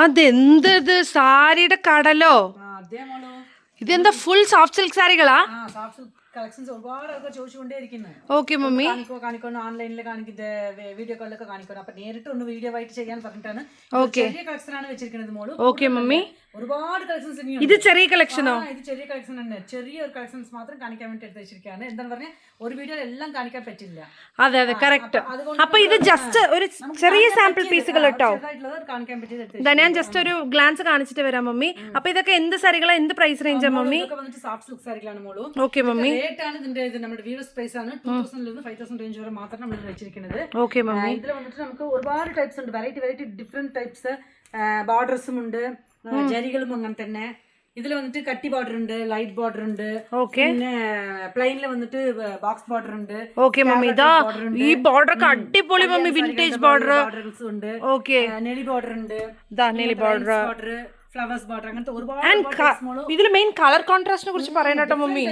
അതെന്തത് സാരിയുടെ കടലോ? ഇതെന്താ full soft silk സാരികളാ? Collections ഒരുപാട് ആൾക്കാർ ചോദിച്ചുകൊണ്ടേയിരിക്കുന്നത്. ഓക്കെ മമ്മി, കാണിക്കണം ഓൺലൈനിൽ കാണിക്കുന്നത്, വീഡിയോ കോളിലൊക്കെ കാണിക്കണം. അപ്പൊ നേരിട്ട് ഒന്ന് വീഡിയോ ആയിട്ട് ചെയ്യാൻ പറഞ്ഞിട്ടാണ്. ചെറിയ കളക്ഷൻ ആണ് വെച്ചിരിക്കുന്നത് മോള്. ഓക്കെ മമ്മി, ഒരുപാട് കളക്ഷൻസ്. ഇത് ചെറിയ കളക്ഷനോ? ഇത് ചെറിയ കളക്ഷൻ തന്നെ. ചെറിയ ഒരു കളക്ഷൻസ് മാത്രം കാണിക്കാൻ വേണ്ടി എടുത്ത് വെച്ചിരിക്കുകയാണ്. എന്താന്ന് പറഞ്ഞാൽ ഒരു വീഡിയോയിൽ എല്ലാം കാണിക്കാൻ പറ്റില്ല. അതെ അതെ കറക്റ്റ്. അപ്പൊ ഇത് ജസ്റ്റ് ഒരു ചെറിയ സാമ്പിൾ പീസുകൾ കേട്ടോ. കാണിക്കാൻ പറ്റിയത് ഞാൻ ജസ്റ്റ് ഒരു ഗ്ലാൻസ് കാണിച്ചിട്ട് വരാം മമ്മി. അപ്പൊ ഇതൊക്കെ എന്ത് സാരികളാ, എന്ത് പ്രൈസ് റേഞ്ചാ മമ്മി? സോഫ്റ്റ് സിൽക്ക് സാരികളാണ് മോളൂ. ഓക്കെ മമ്മി, റേറ്റ് ആണ് ഇതിന്റെ. ഇത് നമ്മുടെ വ്യൂവേഴ്സ് പ്രൈസ് ആണ്. 2000 നിന്ന് 5000 റേഞ്ച് വരെ മാത്രം നമ്മൾ വെച്ചിരിക്കുന്നത്. ഓക്കെ മമ്മി, ഇതിൽ വന്നിട്ട് നമുക്ക് ഒരുപാട് ടൈപ്സ് ഉണ്ട്. Variety different types. ബോർഡേഴ്സും ഉണ്ട്, ജരികളും അങ്ങനെ തന്നെ. ഇതിൽ വന്നിട്ട് കട്ടി ബോർഡർ ഉണ്ട്, ലൈറ്റ് ബോർഡർ ഉണ്ട്, പിന്നെ പ്ലെയിനിൽ വന്നിട്ട് ബോക്സ് ബോർഡർ ഉണ്ട്. ഓക്കെ മമ്മി, ഇതാ ഈ ബോർഡർ ഒക്കെ അടിപൊളി മമ്മി, വിന്റേജ് ബോർഡേഴ്സ് ഉണ്ട്. ഓക്കെ, നെളി ബോർഡർ ഉണ്ട്, നെളി ബോർഡർ, ഫ്ലവേഴ്സ് ബോർഡർ, അങ്ങനത്തെ ഒരുപാട്. ഇതിൽ മെയിൻ കളർ കോൺട്രാസ്റ്റിനെ കുറിച്ച് പറയണട്ടോ മമ്മി.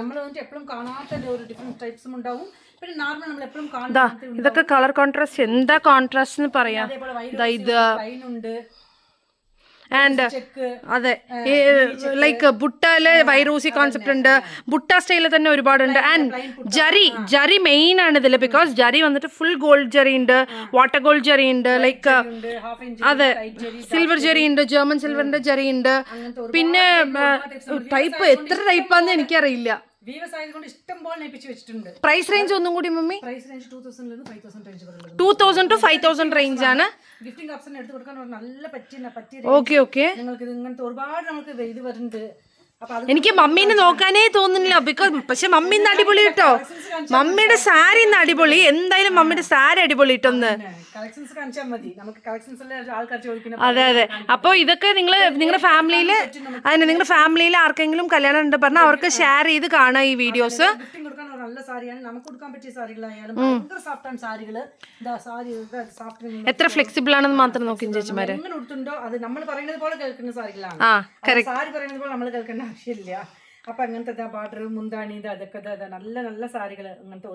നമ്മൾ വന്നിട്ട് എപ്പോഴും കാണാത്ത ഒരു ഡിഫറെന്റ് ടൈപ്സും ഉണ്ടാവും. പിന്നെ നോർമൽ നമ്മൾ എപ്പോഴും കാണുന്നത് ഇതൊക്കെ കളർ കോൺട്രാസ്റ്റ്. എന്താ കോൺട്രാസ്റ്റ് എന്ന് പറയാം. ഇത് ആൻഡ് അതെ, ലൈക്ക് ബുട്ടയില് വൈറൂസി കോൺസെപ്റ്റ് ഉണ്ട്, ബുട്ട സ്റ്റൈലിൽ തന്നെ ഒരുപാടുണ്ട്. ആൻഡ് ജറി മെയിൻ ആണ് ഇതില്. ബിക്കോസ് ജറി വന്നിട്ട് ഫുൾ ഗോൾഡ് ജറി ഉണ്ട്, വാട്ടർ ഗോൾഡ് ജറി ഉണ്ട്, ലൈക്ക് അതെ സിൽവർ ജറി ഉണ്ട്, ജർമ്മൻ സിൽവറിന്റെ ജറി ഉണ്ട്. പിന്നെ ടൈപ്പ് എത്ര ടൈപ്പാന്ന് എനിക്കറിയില്ല. പ്രൈസ് റേഞ്ച് ഒന്നും കൂടി മമ്മി? 2000 to 5000 റേഞ്ച് ആണ്. ഗിഫ്റ്റിംഗ് ഓപ്ഷൻ എടുത്ത് കൊടുക്കാൻ നല്ല പറ്റിയ. ഓക്കെ ഓക്കെ, നിങ്ങൾക്ക് ഇങ്ങനത്തെ ഒരുപാട് നമുക്ക് ഇത് വരുന്നുണ്ട്. എനിക്ക് മമ്മീനെ നോക്കാനേ തോന്നുന്നില്ല. ബിക്കോസ് പക്ഷെ മമ്മി ഇന്ന് അടിപൊളി കേട്ടോ. മമ്മിയുടെ സാരി ഇന്ന് അടിപൊളി. എന്തായാലും മമ്മിയുടെ സാരി അടിപൊളി ഇട്ടൊന്ന്. അതെ അതെ. അപ്പൊ ഇതൊക്കെ നിങ്ങളുടെ ഫാമിലിയിൽ ആർക്കെങ്കിലും കല്യാണം ഉണ്ട് പറഞ്ഞാൽ അവർക്ക് ഷെയർ ചെയ്ത് കാണാം ഈ വീഡിയോസ്. നല്ല സാരിയാണ്, നമുക്ക് കൊടുക്കാൻ പറ്റിയ സാരികളായാലും എത്ര ഫ്ലെക്സിബിൾ ആണെന്ന് മാത്രം നോക്കി ചേച്ചിമാര്. എങ്ങനെ കൊടുത്തുണ്ടോ അത് നമ്മൾ പറയുന്നത് പോലെ കേൾക്കുന്ന സാരികളാണ്. സാരി പറയുന്നത് പോലെ നമ്മൾ കേൾക്കേണ്ട ആവശ്യമില്ല. അപ്പൊ അങ്ങനത്തെ പാട്ടർ, മുന്താണി, അതൊക്കെ നല്ല നല്ല സാരികൾ അങ്ങനത്തെ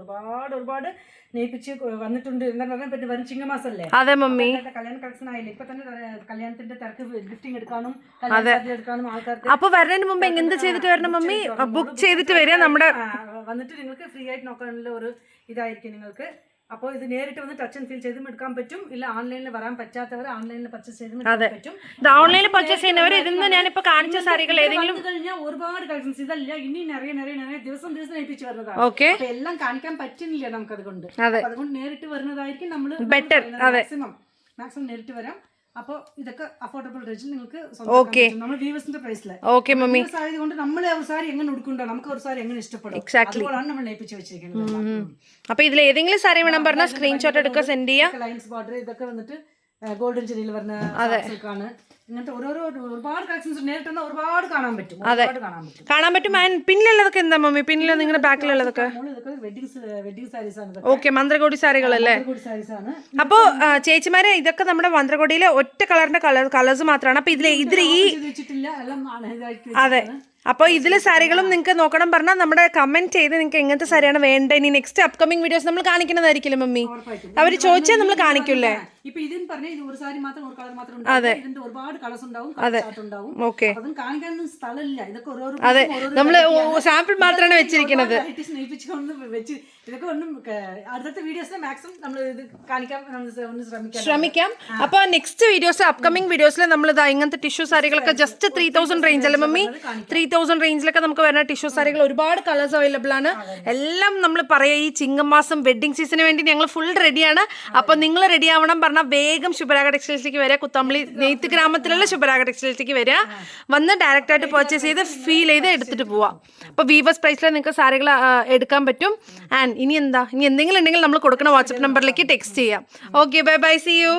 ഒരുപാട് നെയ്പ്പിച്ച് വന്നിട്ടുണ്ട്. എന്താ പറഞ്ഞാൽ വരും ചിങ്ങമാസല്ലേ. അതെ മമ്മി, കല്യാണ കളക്ഷൻ ആയില്ലേ. ഇപ്പൊ തന്നെ കല്യാണത്തിന്റെ തിരക്ക്, ഗിഫ്റ്റിംഗ് എടുക്കാനും എടുക്കാനും ആൾക്കാർക്ക്. അപ്പൊ വരുന്നതിന് മുമ്പ് എന്ത് ചെയ്തിട്ട് വരണം മമ്മി? ബുക്ക് ചെയ്തിട്ട് വരിക. നമ്മുടെ വന്നിട്ട് നിങ്ങൾക്ക് ഫ്രീ ആയിട്ട് നോക്കാനുള്ള ഒരു ഇതായിരിക്കും നിങ്ങൾക്ക്. അപ്പോൾ ഇത് നേരിട്ട് വന്ന് ടച്ച് ആൻഡ് ഫീൽ ചെയ്തും എടുക്കാൻ പറ്റും. ഇല്ല ഓൺലൈനിൽ വരാൻ പറ്റാത്തവർ ഓൺലൈനിൽ പർച്ചേസ് ചെയ്തും എടുക്കാൻ പറ്റും. ഓൺലൈനിൽ പർച്ചേസ് ചെയ്യുന്നവർ ഇതിന്ന് ഞാനിപ്പോ കാണിച്ച സാരികൾ ഏതെങ്കിലും കഴിഞ്ഞാൽ ഒരുപാട് കളക്ഷൻസ് ഇതല്ല, ഇനി നിറയെ ദിവസം ഏൽപ്പിച്ച് വരുന്നതാണ്. ഓക്കെ, എല്ലാം കാണിക്കാൻ പറ്റുന്നില്ല നമുക്ക്. അതുകൊണ്ട് നേരിട്ട് വരുന്നതായിരിക്കും നമ്മൾ ബെറ്റർ. മാക്സിമം നേരിട്ട് വരാം. അപ്പൊ ഇതൊക്കെ അഫോർഡബിൾ റേഞ്ചിൽ നിങ്ങൾക്ക് നമ്മൾ വ്യൂവേഴ്സിന്റെ പ്രൈസിൽ. ഓക്കെ മമ്മി, ആയതുകൊണ്ട് നമ്മളെ ഒരു സാരി എങ്ങനെ ഉടുക്കുണ്ടോ, നമുക്ക് ഒരു സാരി എങ്ങനെ ഇഷ്ടപ്പെടും, അതുകൊണ്ടാണ് നമ്മൾ ഏൽപ്പിച്ച് വെച്ചിരിക്കുന്നത്. അപ്പൊ ഇതിൽ ഏതെങ്കിലും സാരി വേണം പറഞ്ഞാൽ സ്ക്രീൻഷോട്ട് എടുക്കുക, സെൻഡ് ചെയ്യാം. ലൈൻസ് ബോർഡർ ഇതൊക്കെ വന്നിട്ട് ഗോൾഡൻ ജെറിയിൽ വരുന്ന സിൽക്കാണ്. ഇങ്ങനത്തെ ഒരുപാട് കളക്ഷൻസ് നേരിട്ട് ഒരുപാട് കാണാൻ പറ്റും. കാണാൻ പറ്റും. പിന്നിലുള്ളതൊക്കെ എന്താ മമ്മി? പിന്നിൽ നിങ്ങളുടെ ബാക്കിലുള്ളതൊക്കെ വെഡിങ് സാരീസ് ആണ്. ഓക്കെ, മന്ത്രകോടി സാരികളല്ലേ. അപ്പോ ചേച്ചിമാരെ ഇതൊക്കെ നമ്മുടെ മന്ത്രകോടിയിലെ ഒറ്റ കളറിന്റെ കളേഴ്സ് മാത്രമാണ്. അപ്പൊ ഇതിൽ ഈ അതെ, അപ്പോൾ ഇതിലെ സാരികളും നിങ്ങൾക്ക് നോക്കണം പറഞ്ഞാൽ നമ്മുടെ കമന്റ് ചെയ്ത് നിങ്ങൾക്ക് എങ്ങനത്തെ സാരിയാണ് വേണ്ടത്. ഇനി നെക്സ്റ്റ് അപ്കമിംഗ് വീഡിയോസ് നമ്മൾ കാണിക്കുന്നതായിരിക്കില്ല മമ്മി. അവർ ചോദിച്ചാൽ നമ്മൾ കാണിക്കൂലേ. അതെ ഓക്കെ, അതെ നമ്മള് സാമ്പിൾ മാത്രമാണ് വെച്ചിരിക്കുന്നത്. ശ്രമിക്കാം. അപ്പൊ നെക്സ്റ്റ് വീഡിയോസ്, അപ്കമിംഗ് വീഡിയോസിൽ നമ്മൾ ഇങ്ങനത്തെ ടിഷ്യൂ സാരികളൊക്കെ ജസ്റ്റ് 3000 റേഞ്ച് അല്ലേ മമ്മി? 3000 റേഞ്ചിലൊക്കെ നമുക്ക് വരുന്ന ടിഷ്യൂ സാരികൾ ഒരുപാട് കളേഴ്സ് അവൈലബിൾ ആണ്. എല്ലാം നമ്മൾ പറയാം ഈ ചിങ്ങമാസം വെഡിങ് സീസണിന് വേണ്ടി ഞങ്ങൾ ഫുൾ റെഡിയാണ്. അപ്പൊ നിങ്ങൾ റെഡി ആവണം പറഞ്ഞാൽ വേഗം ശുഭരാഗ ടെക്സ്റ്റൈൽസിലേക്ക് വരിക. കുത്തമ്പളി നെയ്ത്ത് ഗ്രാമത്തിലുള്ള ശുഭരാഗ ടെക്സ്റ്റൈൽസിലേക്ക് വരിക. വന്ന് ഡയറക്റ്റ് ആയിട്ട് പർച്ചേസ് ചെയ്ത് ഫീൽ ചെയ്ത് എടുത്തിട്ട് പോവാം. അപ്പോൾ വീവേഴ്സ് പ്രൈസിൽ നിങ്ങൾക്ക് സാരികൾ എടുക്കാൻ പറ്റും. ആൻഡ് ഇനി എന്തെങ്കിലും ഉണ്ടെങ്കിൽ നമ്മൾ കൊടുക്കുന്ന വാട്സ്ആപ്പ് നമ്പറിലേക്ക് ടെക്സ്റ്റ് ചെയ്യാം. Okay, bye bye, see U.